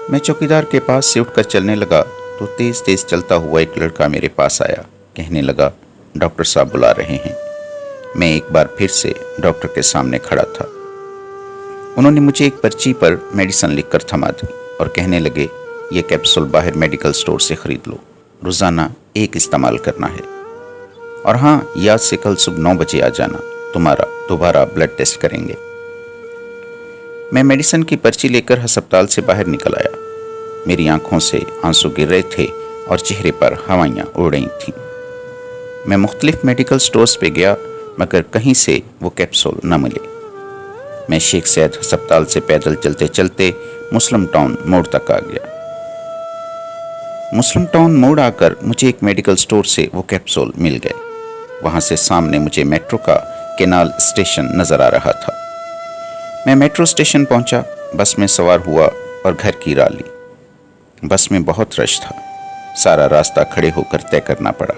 मैं चौकीदार के पास से उठकर चलने लगा तो तेज़ तेज़ चलता हुआ एक लड़का मेरे पास आया। कहने लगा, डॉक्टर साहब बुला रहे हैं। मैं एक बार फिर से डॉक्टर के सामने खड़ा था। उन्होंने मुझे एक पर्ची पर मेडिसिन लिखकर थमा दी और कहने लगे, ये कैप्सूल बाहर मेडिकल स्टोर से ख़रीद लो, रोज़ाना एक इस्तेमाल करना है। और हाँ, याद से कल सुबह 9 बजे आ जाना, तुम्हारा दोबारा ब्लड टेस्ट करेंगे। मैं मेडिसिन की पर्ची लेकर अस्पताल से बाहर निकल आया। मेरी आंखों से आंसू गिर रहे थे और चेहरे पर हवाइयाँ उड़ रही थीं। मैं मुख्तलिफ मेडिकल स्टोर्स पे गया मगर कहीं से वो कैप्सूल न मिले। मैं शेख सैयद अस्पताल से पैदल चलते चलते मुस्लिम टाउन मोड़ तक आ गया। मुस्लिम टाउन मोड़ आकर मुझे एक मेडिकल स्टोर से वो कैप्सूल मिल गए। वहाँ से सामने मुझे मेट्रो का केनाल स्टेशन नज़र आ रहा था। मैं मेट्रो स्टेशन पहुँचा, बस में सवार हुआ और घर की राह ली। बस में बहुत रश था, सारा रास्ता खड़े होकर तय करना पड़ा।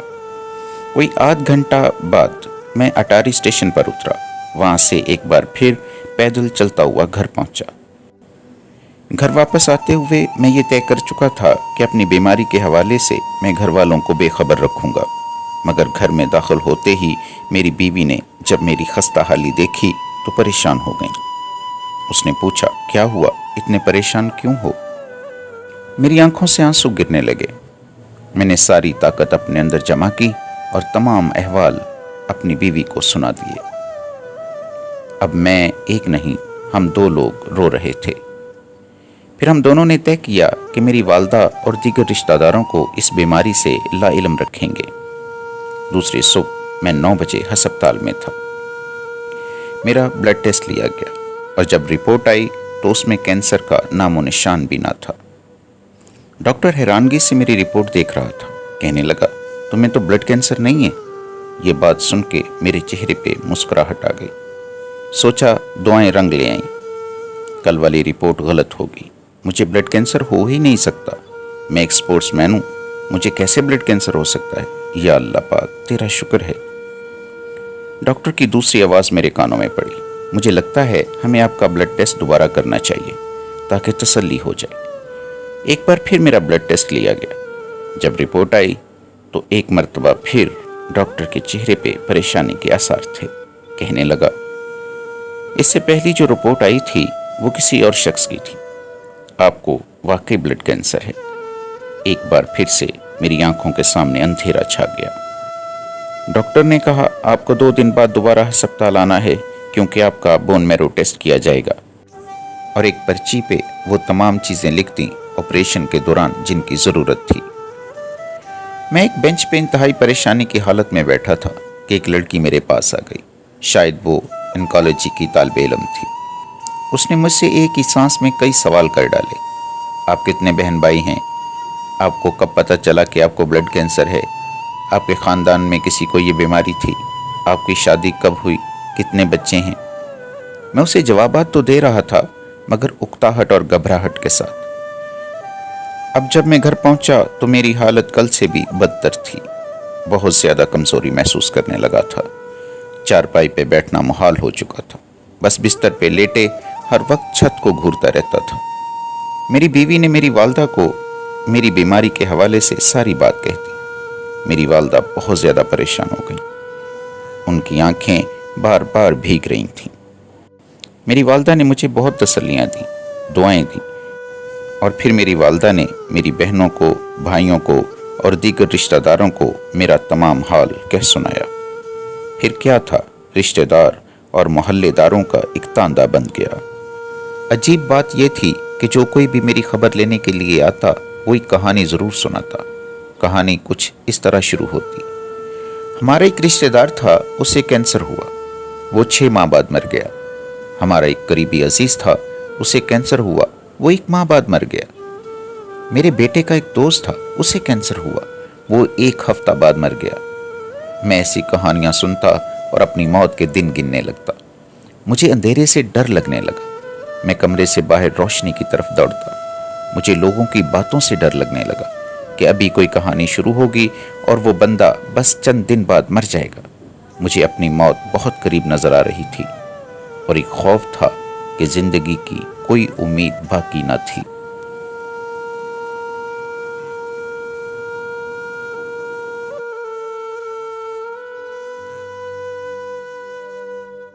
कोई आध घंटा बाद मैं अटारी स्टेशन पर उतरा। वहाँ से एक बार फिर पैदल चलता हुआ घर पहुँचा। घर वापस आते हुए मैं ये तय कर चुका था कि अपनी बीमारी के हवाले से मैं घर वालों को बेखबर रखूँगा। मगर घर में दाखिल होते ही मेरी बीवी ने जब मेरी खस्ता हाली देखी तो परेशान हो गई। उसने पूछा, क्या हुआ, इतने परेशान क्यों हो? मेरी आंखों से आंसू गिरने लगे। मैंने सारी ताकत अपने अंदर जमा की और तमाम अहवाल अपनी बीवी को सुना दिए। अब मैं एक नहीं, हम 2 लोग रो रहे थे। फिर हम दोनों ने तय किया कि मेरी वालदा और दीगर रिश्तेदारों को इस बीमारी से लाइल्म रखेंगे। दूसरी सुबह मैं 9 बजे अस्पताल में था। मेरा ब्लड टेस्ट लिया गया और जब रिपोर्ट आई तो उसमें कैंसर का नामो निशान भी ना था। डॉक्टर हैरानगी से मेरी रिपोर्ट देख रहा था। कहने लगा, तुम्हें तो ब्लड कैंसर नहीं है। ये बात सुन के मेरे चेहरे पे मुस्कुराहट आ गई। सोचा दुआएं रंग ले आईं। कल वाली रिपोर्ट गलत होगी, मुझे ब्लड कैंसर हो ही नहीं सकता। मैं एक स्पोर्ट्समैन हूँ, मुझे कैसे ब्लड कैंसर हो सकता है? या अल्लाह पाक, तेरा शुक्र है। डॉक्टर की दूसरी आवाज़ मेरे कानों में पड़ी, मुझे लगता है हमें आपका ब्लड टेस्ट दोबारा करना चाहिए ताकि तसल्ली हो जाए। एक बार फिर मेरा ब्लड टेस्ट लिया गया। जब रिपोर्ट आई तो एक मर्तबा फिर डॉक्टर के चेहरे पे परेशानी के आसार थे। कहने लगा, इससे पहली जो रिपोर्ट आई थी वो किसी और शख्स की थी, आपको वाकई ब्लड कैंसर है। एक बार फिर से मेरी आंखों के सामने अंधेरा छा गया। डॉक्टर ने कहा, आपको 2 दिन बाद दोबारा अस्पताल आना है क्योंकि आपका बोन मैरो टेस्ट किया जाएगा। और एक पर्ची पे वो तमाम चीज़ें लिख दी ऑपरेशन के दौरान जिनकी ज़रूरत थी। मैं एक बेंच पे इंतहाई परेशानी की हालत में बैठा था कि एक लड़की मेरे पास आ गई। शायद वो ऑन्कोलॉजी की तालिबे इल्म थी। उसने मुझसे एक ही सांस में कई सवाल कर डाले। आप कितने बहन भाई हैं? आपको कब पता चला कि आपको ब्लड कैंसर है? आपके ख़ानदान में किसी को ये बीमारी थी? आपकी शादी कब हुई? कितने बच्चे हैं? मैं उसे जवाबात तो दे रहा था मगर उकताहट और घबराहट के साथ। अब जब मैं घर पहुंचा तो मेरी हालत कल से भी बदतर थी। बहुत ज़्यादा कमज़ोरी महसूस करने लगा था। चारपाई पे बैठना मुहाल हो चुका था। बस बिस्तर पे लेटे हर वक्त छत को घूरता रहता था। मेरी बीवी ने मेरी वालदा को मेरी बीमारी के हवाले से सारी बात कह दी। मेरी वालदा बहुत ज़्यादा परेशान हो गई। उनकी आंखें बार बार भीग रही थीं। मेरी वालदा ने मुझे बहुत तसल्लियाँ दी, दुआएं दी। और फिर मेरी वालदा ने मेरी बहनों को, भाइयों को और दीगर रिश्तेदारों को मेरा तमाम हाल कह सुनाया। फिर क्या था, रिश्तेदार और मोहल्लेदारों का एक तांदा बन गया। अजीब बात यह थी कि जो कोई भी मेरी खबर लेने के लिए आता वो एक कहानी ज़रूर सुनाता। कहानी कुछ इस तरह शुरू होती, हमारा एक रिश्तेदार था, उसे कैंसर हुआ, वो 6 माह बाद मर गया। हमारा एक करीबी अजीज़ था, उसे कैंसर हुआ, वो 1 माह बाद मर गया। मेरे बेटे का एक दोस्त था, उसे कैंसर हुआ, वो 1 हफ्ता बाद मर गया। मैं ऐसी कहानियाँ सुनता और अपनी मौत के दिन गिनने लगता। मुझे अंधेरे से डर लगने लगा। मैं कमरे से बाहर रोशनी की तरफ दौड़ता। मुझे लोगों की बातों से डर लगने लगा कि अभी कोई कहानी शुरू होगी और वो बंदा बस चंद दिन बाद मर जाएगा। मुझे अपनी मौत बहुत करीब नजर आ रही थी और एक खौफ था कि जिंदगी की कोई उम्मीद बाकी न थी।